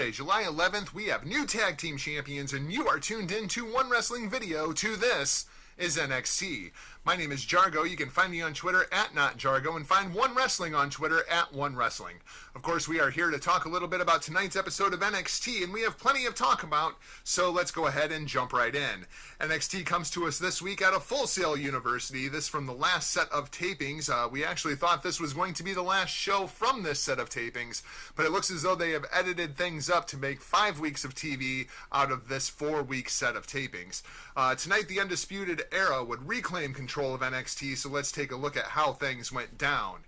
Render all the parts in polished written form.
Wednesday, July 11th, we have new tag team champions, and you are tuned in to One Wrestling Video. To this is NXT. My name is Jargo. You can find me on Twitter at NotJargo and find One Wrestling on Twitter at One Wrestling. Of course, we are here to talk a little bit about tonight's episode of NXT, and we have plenty of talk about, so let's go ahead and jump right in. NXT comes to us this week out of Full Sail University. This from the last set of tapings. We actually thought this was going to be the last show from this set of tapings, but it looks as though they have edited things up to make 5 weeks of TV out of this 4-week set of tapings. Tonight, the Undisputed Era would reclaim control of NXT, so let's take a look at how things went down.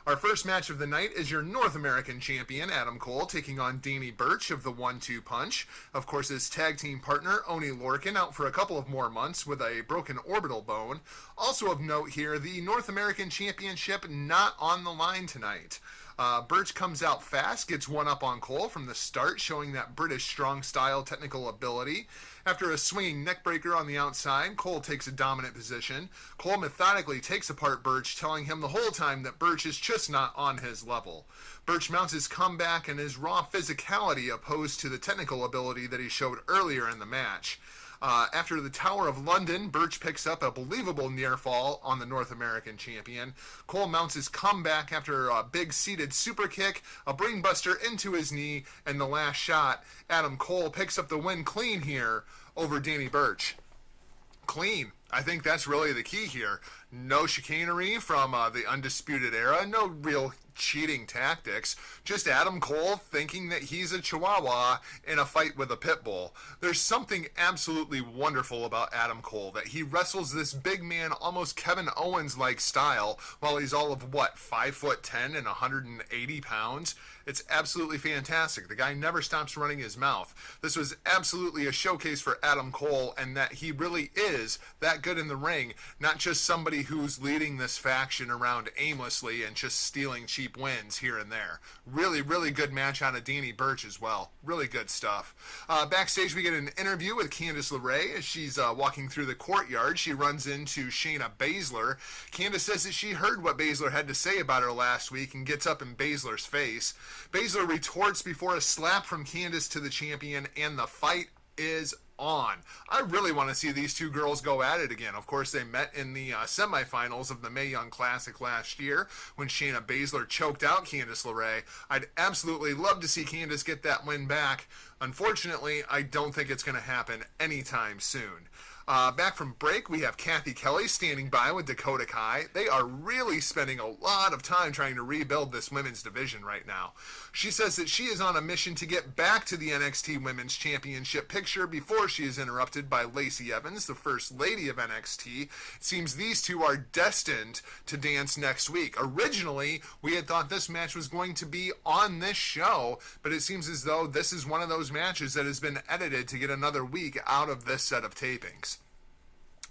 Our first match of the night is your North American champion, Adam Cole, taking on Birch of the 1-2 Punch. Of course, his tag team partner, Oney Lorcan, out for a couple of more months with a broken orbital bone. Also of note here, the North American Championship not on the line tonight. Burch comes out fast, gets one up on Cole from the start, showing that British strong style technical ability. After a swinging neckbreaker on the outside, Cole takes a dominant position. Cole methodically takes apart Burch, telling him the whole time that Burch is just not on his level. Burch mounts his comeback and his raw physicality opposed to the technical ability that he showed earlier in the match. After the Tower of London, Burch picks up a believable near fall on the North American champion. Cole mounts his comeback after a big seated super kick, a brainbuster into his knee, and the last shot. Adam Cole picks up the win clean here over Birch. Clean. I think that's really the key here. No chicanery from the Undisputed Era, no real cheating tactics, just Adam Cole thinking that he's a chihuahua in a fight with a pit bull. There's something absolutely wonderful about Adam Cole, that he wrestles this big man, almost Kevin Owens-like style, while he's all of, 5'10" and 180 pounds? It's absolutely fantastic. The guy never stops running his mouth. This was absolutely a showcase for Adam Cole, and that he really is that good in the ring, not just somebody who's leading this faction around aimlessly and just stealing cheap wins here and there. Really, really good match out of Birch as well. Really good stuff. Backstage, we get an interview with Candice LeRae as she's walking through the courtyard. She runs into Shayna Baszler. Candice says that she heard what Baszler had to say about her last week and gets up in Baszler's face. Baszler retorts before a slap from Candice to the champion, and the fight is on. I really want to see these two girls go at it again. Of course, they met in the semifinals of the Mae Young Classic last year when Shayna Baszler choked out Candice LeRae. I'd absolutely love to see Candice get that win back. Unfortunately, I don't think it's going to happen anytime soon. Back from break, we have Kathy Kelly standing by with Dakota Kai. They are really spending a lot of time trying to rebuild this women's division right now. She says that she is on a mission to get back to the NXT Women's Championship picture before she is interrupted by Lacey Evans, the First Lady of NXT. It seems these two are destined to dance next week. Originally, we had thought this match was going to be on this show, but it seems as though this is one of those matches that has been edited to get another week out of this set of tapings.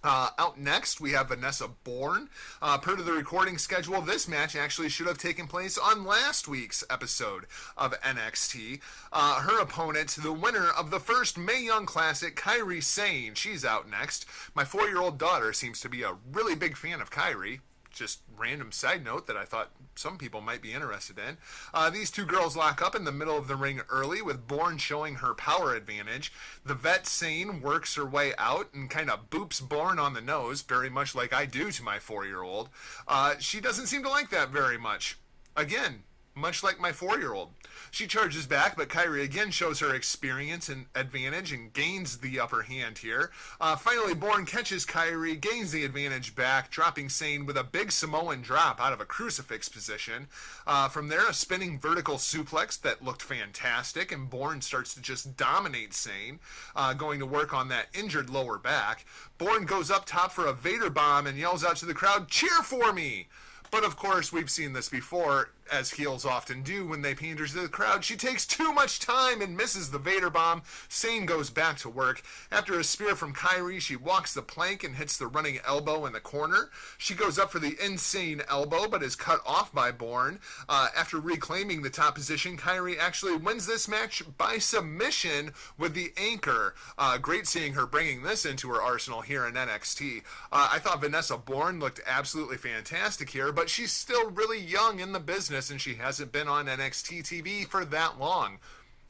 Out next, we have Vanessa Bourne. Per to the recording schedule, this match actually should have taken place on last week's episode of NXT. Her opponent, the winner of the first Mae Young Classic, Kairi Sane. She's out next. My 4-year-old daughter seems to be a really big fan of Kairi. Just random side note that I thought some people might be interested in. These two girls lock up in the middle of the ring early, with Bourne showing her power advantage. The vet Sane works her way out and kind of boops Bourne on the nose, very much like I do to my 4-year-old. She doesn't seem to like that very much. Again, much like my 4-year-old. She charges back, but Kyrie again shows her experience and advantage and gains the upper hand here. Finally, Bourne catches Kyrie, gains the advantage back, dropping Sane with a big Samoan drop out of a crucifix position. From there, a spinning vertical suplex that looked fantastic, and Bourne starts to just dominate Sane, going to work on that injured lower back. Bourne goes up top for a Vader bomb and yells out to the crowd, "Cheer for me!" But of course, we've seen this before, as heels often do when they pander to the crowd. She takes too much time and misses the Vader bomb. Sane goes back to work. After a spear from Kyrie, she walks the plank and hits the running elbow in the corner. She goes up for the insane elbow, but is cut off by Bourne. After reclaiming the top position, Kyrie actually wins this match by submission with the anchor. Great seeing her bringing this into her arsenal here in NXT. I thought Vanessa Bourne looked absolutely fantastic here, but she's still really young in the business, and she hasn't been on NXT TV for that long.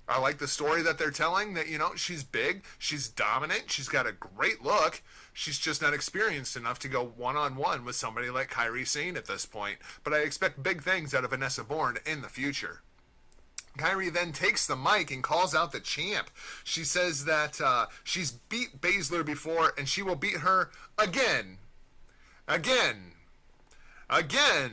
I like the story that they're telling, that, she's big, she's dominant, she's got a great look. She's just not experienced enough to go one-on-one with somebody like Kairi Sane at this point. But I expect big things out of Vanessa Bourne in the future. Kairi then takes the mic and calls out the champ. She says that she's beat Baszler before and she will beat her again. Again. Again.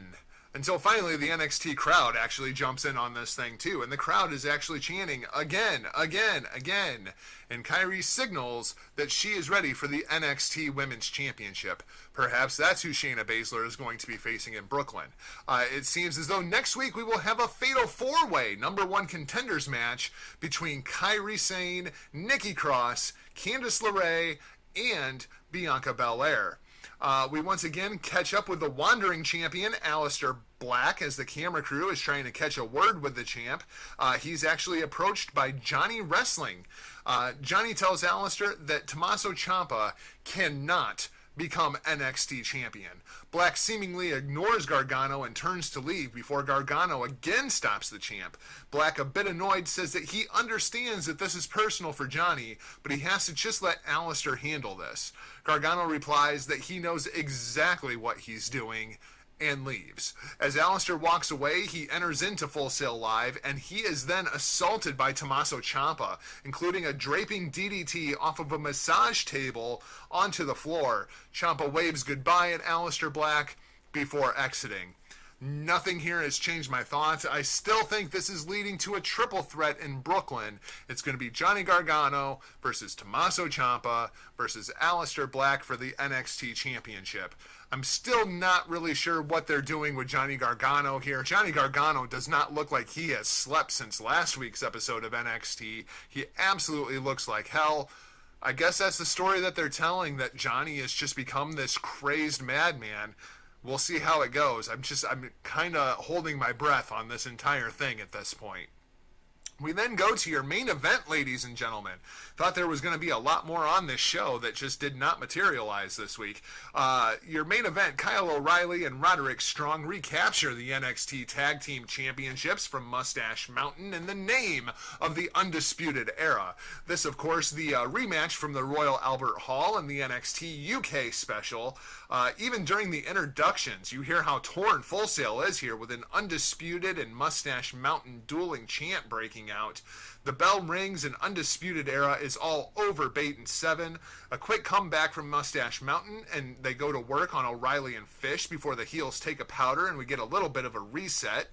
Until finally the NXT crowd actually jumps in on this thing too. And the crowd is actually chanting again, again, again. And Kairi signals that she is ready for the NXT Women's Championship. Perhaps that's who Shayna Baszler is going to be facing in Brooklyn. It seems as though next week we will have a fatal four-way #1 contenders match between Kairi Sane, Nikki Cross, Candice LeRae, and Bianca Belair. We once again catch up with the wandering champion, Alistair Black, as the camera crew is trying to catch a word with the champ. He's actually approached by Johnny Wrestling. Johnny tells Alistair that Tommaso Ciampa cannot become NXT champion. Black seemingly ignores Gargano and turns to leave before Gargano again stops the champ. Black, a bit annoyed, says that he understands that this is personal for Johnny, but he has to just let Alistair handle this. Gargano replies that he knows exactly what he's doing and leaves. As Alistair walks away, he enters into Full Sail Live, and he is then assaulted by Tommaso Ciampa, including a draping DDT off of a massage table onto the floor. Ciampa waves goodbye at Alistair Black before exiting. Nothing here has changed my thoughts. I still think this is leading to a triple threat in Brooklyn. It's going to be Johnny Gargano versus Tommaso Ciampa versus Alistair Black for the NXT Championship. I'm still not really sure what they're doing with Johnny Gargano here. Johnny Gargano does not look like he has slept since last week's episode of NXT. He absolutely looks like hell. I guess that's the story that they're telling, that Johnny has just become this crazed madman. We'll see how it goes. I'm kind of holding my breath on this entire thing at this point. We then go to your main event, ladies and gentlemen. Thought there was going to be a lot more on this show that just did not materialize this week. Your main event, Kyle O'Reilly and Roderick Strong recapture the NXT Tag Team Championships from Mustache Mountain in the name of the Undisputed Era. This, of course, the rematch from the Royal Albert Hall and the NXT UK special. Even during the introductions, you hear how torn Full Sail is here with an Undisputed and Mustache Mountain dueling chant breaking out. The bell rings and Undisputed Era is all over Bait and Seven. A quick comeback from Mustache Mountain, and they go to work on O'Reilly and Fish before the heels take a powder, and we get a little bit of a reset.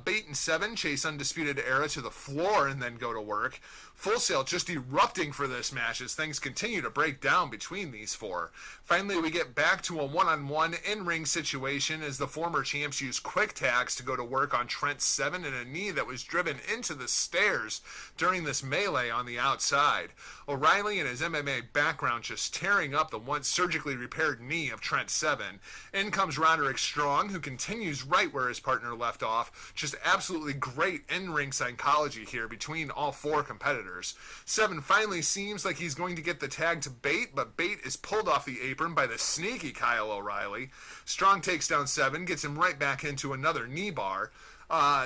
Bait and Seven chase Undisputed Era to the floor and then go to work. Full Sail just erupting for this match as things continue to break down between these four. Finally, we get back to a one-on-one in-ring situation as the former champs use quick tags to go to work on Trent Seven and a knee that was driven into the stairs during this melee on the outside. O'Reilly and his MMA background just tearing up the once surgically repaired knee of Trent Seven. In comes Roderick Strong, who continues right where his partner left off. Just absolutely great in-ring psychology here between all four competitors. Seven finally seems like he's going to get the tag to Bait, but Bait is pulled off the apron by the sneaky Kyle O'Reilly. Strong takes down Seven, gets him right back into another knee bar.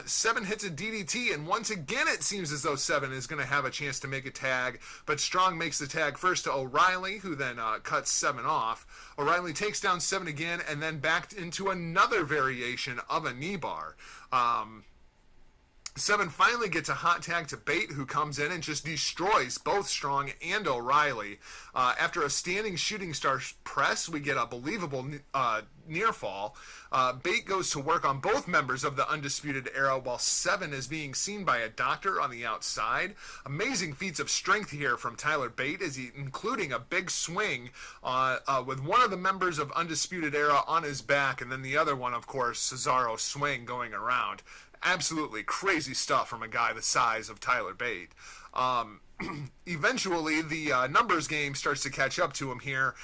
Seven hits a DDT, and once again it seems as though Seven is going to have a chance to make a tag, but Strong makes the tag first to O'Reilly, who then cuts Seven off. O'Reilly takes down Seven again, and then backed into another variation of a knee bar. Seven finally gets a hot tag to Bait, who comes in and just destroys both Strong and O'Reilly. After a standing shooting star press, we get a believable near fall. Bait goes to work on both members of the Undisputed Era while Seven is being seen by a doctor on the outside. Amazing feats of strength here from Tyler Bate, including a big swing with one of the members of Undisputed Era on his back, and then the other one, of course, Cesaro's swing going around. Absolutely crazy stuff from a guy the size of Tyler Bate. Eventually, the numbers game starts to catch up to him here.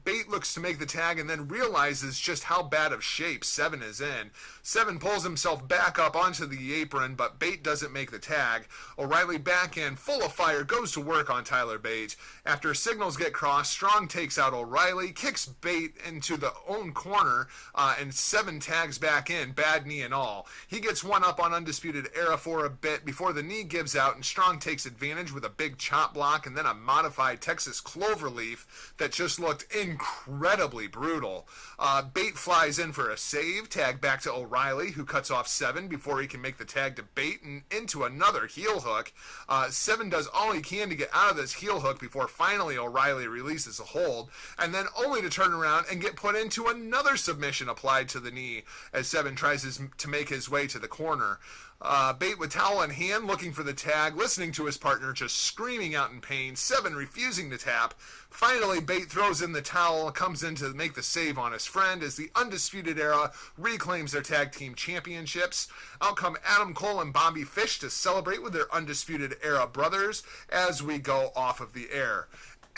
Bate looks to make the tag and then realizes just how bad of shape Seven is in. Seven pulls himself back up onto the apron, but Bate doesn't make the tag. O'Reilly back in, full of fire, goes to work on Tyler Bate. After signals get crossed, Strong takes out O'Reilly, kicks Bate into the own corner, and Seven tags back in, bad knee and all. He gets one up on Undisputed Era for a bit before the knee gives out, and Strong takes advantage with a big chop block and then a modified Texas Cloverleaf that just looked incredibly brutal. Bate flies in for a save, tag back to O'Reilly, who cuts off Seven before he can make the tag to Bate and into another heel hook. Seven does all he can to get out of this heel hook before finally O'Reilly releases a hold, and then only to turn around and get put into another submission applied to the knee as Seven tries to make his way to the corner. Bate with towel in hand, looking for the tag, listening to his partner just screaming out in pain, Seven refusing to tap. Finally, Bate throws in the towel and comes in to make the save on his friend as the Undisputed Era reclaims their tag team championships. Out come Adam Cole and Bobby Fish to celebrate with their Undisputed Era brothers as we go off of the air.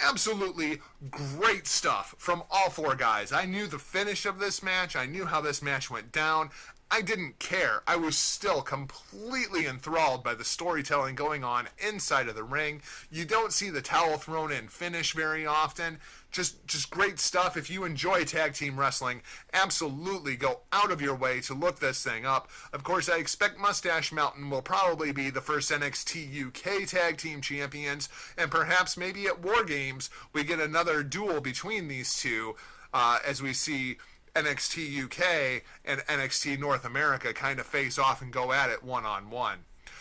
Absolutely great stuff from all four guys. I knew the finish of this match. I knew how this match went down. I didn't care. I was still completely enthralled by the storytelling going on inside of the ring. You don't see the towel thrown in finish very often. Just great stuff. If you enjoy tag team wrestling, absolutely go out of your way to look this thing up. Of course, I expect Mustache Mountain will probably be the first NXT UK tag team champions, and perhaps maybe at War Games we get another duel between these two as we see NXT UK and NXT North America kind of face off and go at it one-on-one.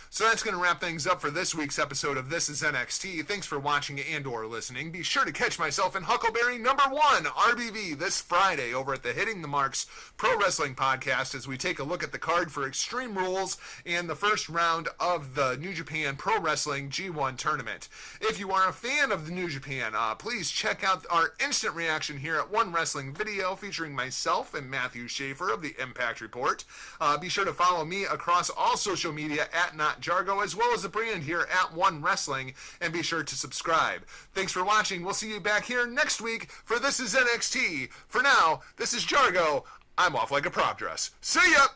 So that's going to wrap things up for this week's episode of This is NXT. Thanks for watching and or listening. Be sure to catch myself in Huckleberry number 1, RBV, this Friday over at the Hitting the Marks Pro Wrestling Podcast as we take a look at the card for Extreme Rules and the first round of the New Japan Pro Wrestling G1 tournament. If you are a fan of the New Japan, please check out our instant reaction here at One Wrestling video featuring myself and Matthew Schaefer of the Impact Report. Be sure to follow me across all social media at NotJargo, as well as the brand here at One Wrestling, and be sure to subscribe. Thanks for watching. We'll see you back here next week for This is NXT. For now, this is Jargo. I'm off like a prop dress. See ya!